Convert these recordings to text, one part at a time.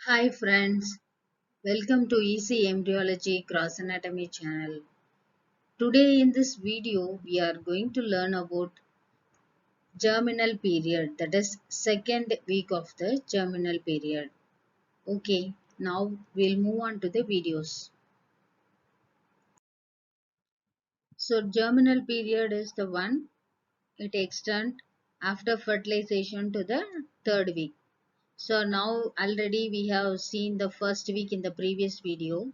Hi friends, welcome to Easy Embryology Cross Anatomy channel. Today in this video we are going to learn about germinal period, that is second week of the germinal period. Okay, now we'll move on to the videos. So germinal period is the one it extends after fertilization to the third week. So now already we have seen the first week in the previous video.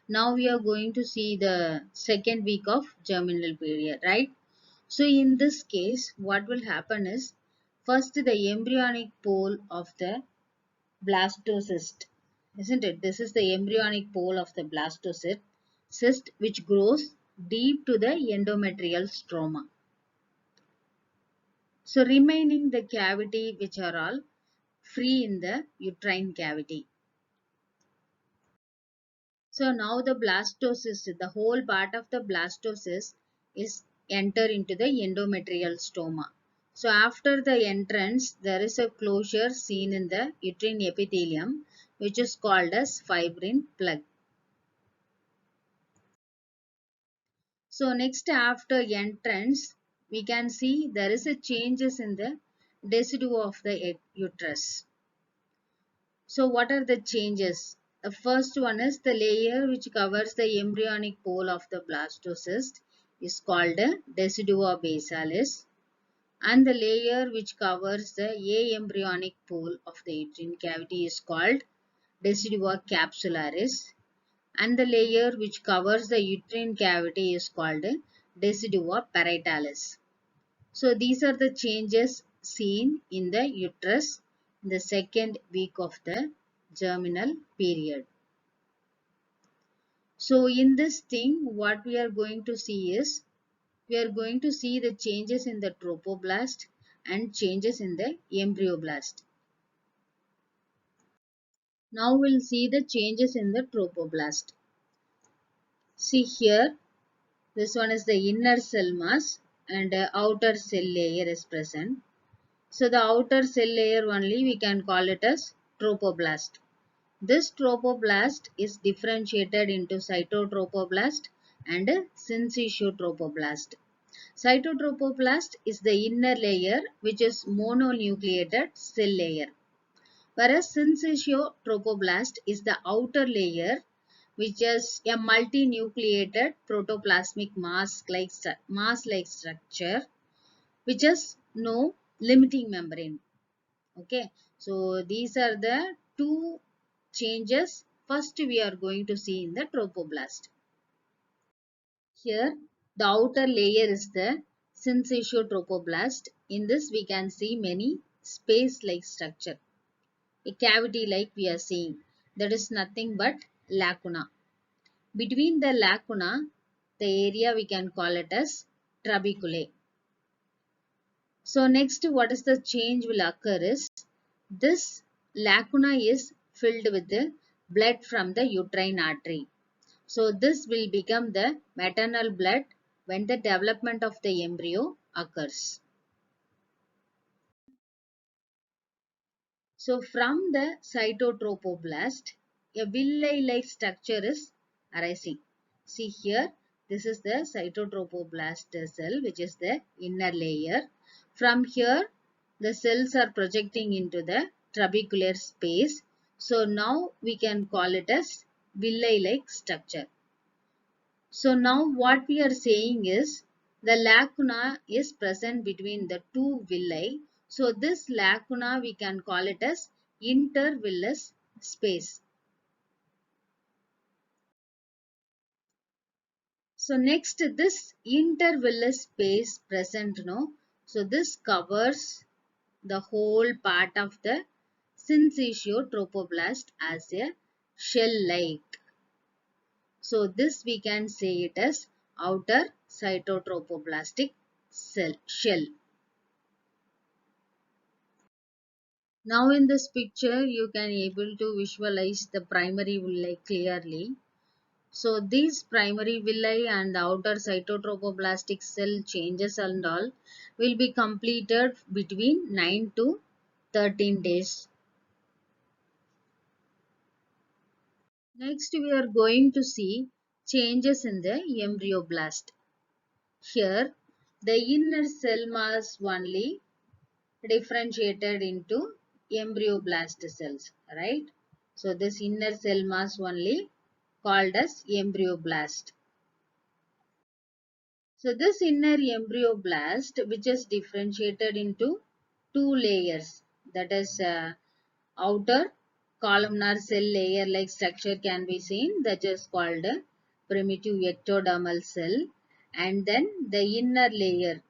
Now we are going to see the second week of germinal period, right? So in this case, what will happen is first the embryonic pole of the blastocyst, isn't it? This is the embryonic pole of the blastocyst cyst which grows deep to the endometrial stroma. So remaining the cavity which are all free in the uterine cavity. So now the blastocyst, the whole part of the blastocyst is enter into the endometrial stoma. So after the entrance, there is a closure seen in the uterine epithelium, which is called as fibrin plug. So next after entrance, we can see there is a changes in the residue of the uterus. So what are the changes? The first one is the layer which covers the embryonic pole of the blastocyst is called a decidua basalis, and the layer which covers the aembryonic pole of the uterine cavity is called decidua capsularis, and the layer which covers the uterine cavity is called decidua parietalis. So these are the changes seen in the uterus in the second week of the germinal period. So in this thing, what we are going to see is, we are going to see the changes in the trophoblast and changes in the embryoblast. Now we'll see the changes in the trophoblast. See here, this one is the inner cell mass and outer cell layer is present. So the outer cell layer only we can call it as trophoblast. This trophoblast is differentiated into cytotrophoblast and syncytial trophoblast. Cytotrophoblast is the inner layer which is mononucleated cell layer, whereas syncytial trophoblast is the outer layer which is a multinucleated protoplasmic mass-like structure which has no limiting membrane. Okay, so these are the two changes first we are going to see in the trophoblast. Here the outer layer is the syncytial trophoblast. In this we can see many space like structure, a cavity like we are seeing, that is nothing but lacuna. Between the lacuna, the area we can call it as trabeculae. So next what is the change will occur is, this lacuna is filled with the blood from the uterine artery. So this will become the maternal blood when the development of the embryo occurs. So from the cytotrophoblast, a villi-like structure is arising. See here, this is the cytotrophoblast cell, which is the inner layer. From here, the cells are projecting into the trabecular space. So now we can call it as villi-like structure. So now what we are saying is, the lacuna is present between the two villi. So this lacuna we can call it as intervillous space. So next, this intervillous space present, no? So this covers the whole part of the syncytial trophoblast as a shell-like. So this we can say it as outer cytotrophoblastic shell. Now in this picture you can able to visualize the primary villi clearly. So these primary villi and outer cytotrophoblastic cell changes and all will be completed between 9 to 13 days. Next we are going to see changes in the embryoblast. Here the inner cell mass only differentiated into embryoblast cells, right? So this inner cell mass only called as embryoblast. So this inner embryoblast which is differentiated into two layers, that is outer columnar cell layer like structure can be seen, that is called primitive ectodermal cell, and then the inner layer,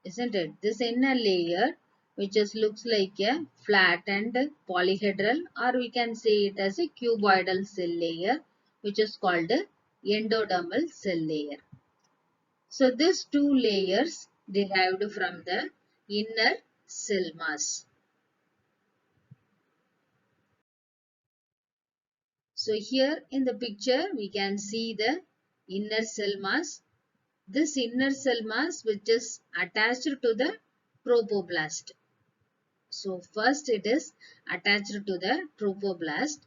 isn't it? This inner layer which just looks like a flat and polyhedral, or we can say it as a cuboidal cell layer which is called endodermal cell layer. So these two layers derived from the inner cell mass. So here in the picture we can see the inner cell mass. This inner cell mass which is attached to the trophoblast. So first it is attached to the trophoblast,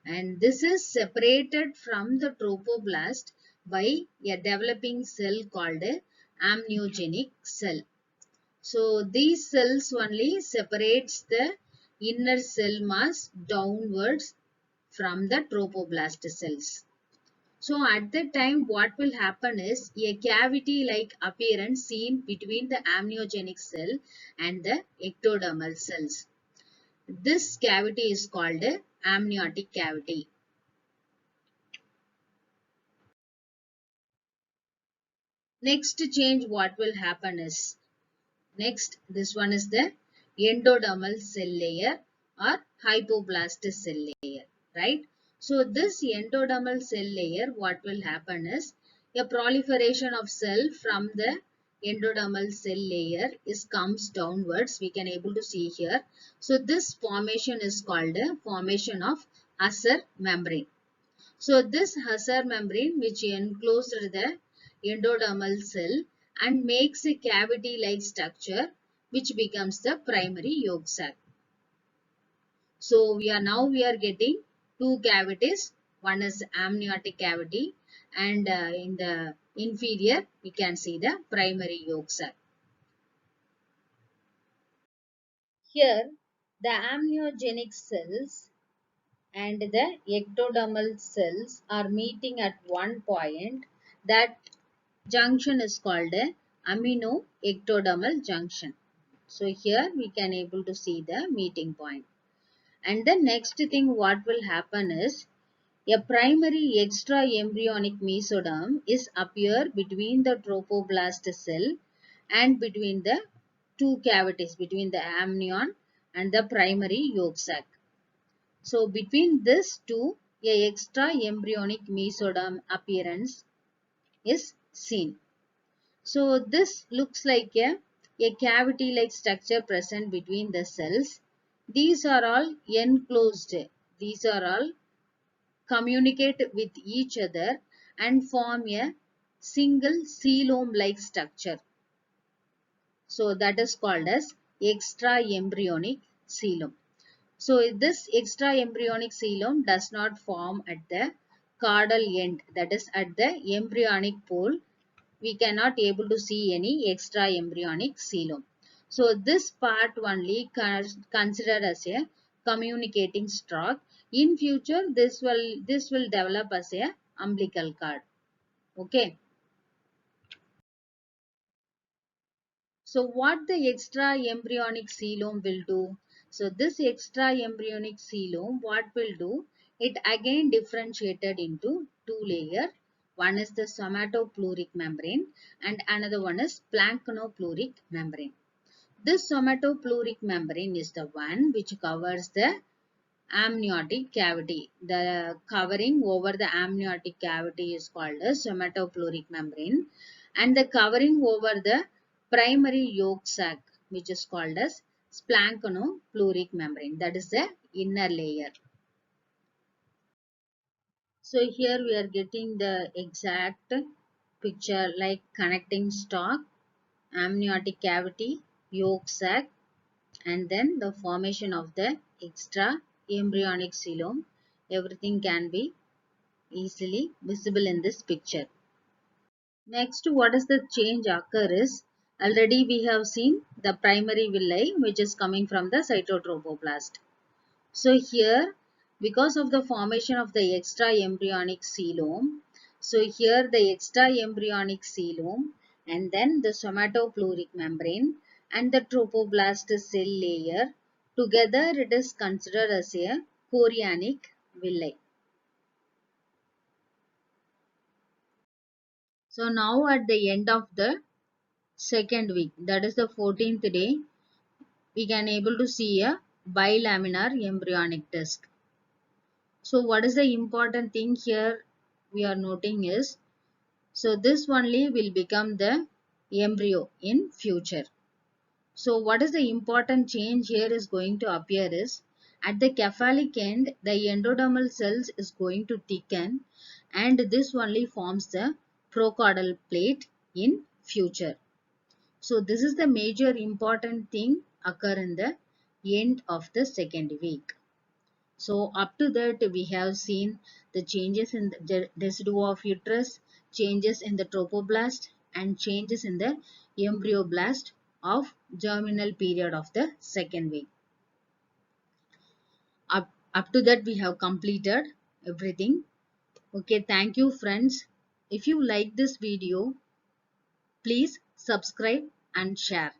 and this is separated from the trophoblast by a developing cell called a amniogenic cell. So these cells only separates the inner cell mass downwards from the trophoblast cells. So at that time what will happen is a cavity like appearance seen between the amniogenic cell and the ectodermal cells. This cavity is called a amniotic cavity. Next change what will happen is, next this one is the endodermal cell layer or hypoblast cell layer, right? So this endodermal cell layer, what will happen is a proliferation of cell from the endodermal cell layer is comes downwards, we can able to see here. So this formation is called a formation of Husser membrane. So this Husser membrane which enclosed the endodermal cell and makes a cavity like structure which becomes the primary yolk sac. So we are getting two cavities. One is amniotic cavity, and in the inferior we can see the primary yolk sac. Here the amniogenic cells and the ectodermal cells are meeting at one point. That junction is called a amino-ectodermal junction. So here we can able to see the meeting point. And the next thing what will happen is a primary extra embryonic mesoderm is appear between the trophoblast cell and between the two cavities, between the amnion and the primary yolk sac. So between these two, a extra embryonic mesoderm appearance is seen. So this looks like a cavity like structure present between the cells. These are all enclosed. These are all communicate with each other and form a single coelom like structure. So that is called as extra embryonic coelom. So this extra embryonic coelom does not form at the caudal end, that is at the embryonic pole. We cannot able to see any extra embryonic coelom. So this part only considered as a communicating stalk. In future this will develop as a umbilical cord. Okay. So what the extra embryonic coelom will do? So this extra embryonic coelom what will do? It again differentiated into two layers. One is the somatopleuric membrane and another one is planktopleuric membrane. This somatopleuric membrane is the one which covers the amniotic cavity. The covering over the amniotic cavity is called as somatopleuric membrane, and the covering over the primary yolk sac which is called as splanchno-pleuric membrane, that is the inner layer. So here we are getting the exact picture like connecting stalk, amniotic cavity, yolk sac, and then the formation of the extra embryonic coelom. Everything can be easily visible in this picture. Next, what is the change occur is, already we have seen the primary villi which is coming from the cytotrophoblast. So here, because of the formation of the extra embryonic coelom, so here the extra embryonic coelom and then the somatopleuric membrane and the trophoblast cell layer together, it is considered as a chorionic villi. So now at the end of the second week, that is the 14th day, we can able to see a bilaminar embryonic disc. So what is the important thing here we are noting is, so this only will become the embryo in future. So what is the important change here is going to appear is, at the cephalic end the endodermal cells is going to thicken and this only forms the procaudal plate in future. So this is the major important thing occur in the end of the second week. So up to that we have seen the changes in the residue of uterus, changes in the trophoblast and changes in the embryoblast of germinal period of the second week. Up to that we have completed everything. Okay, thank you friends. If you like this video, please subscribe and share.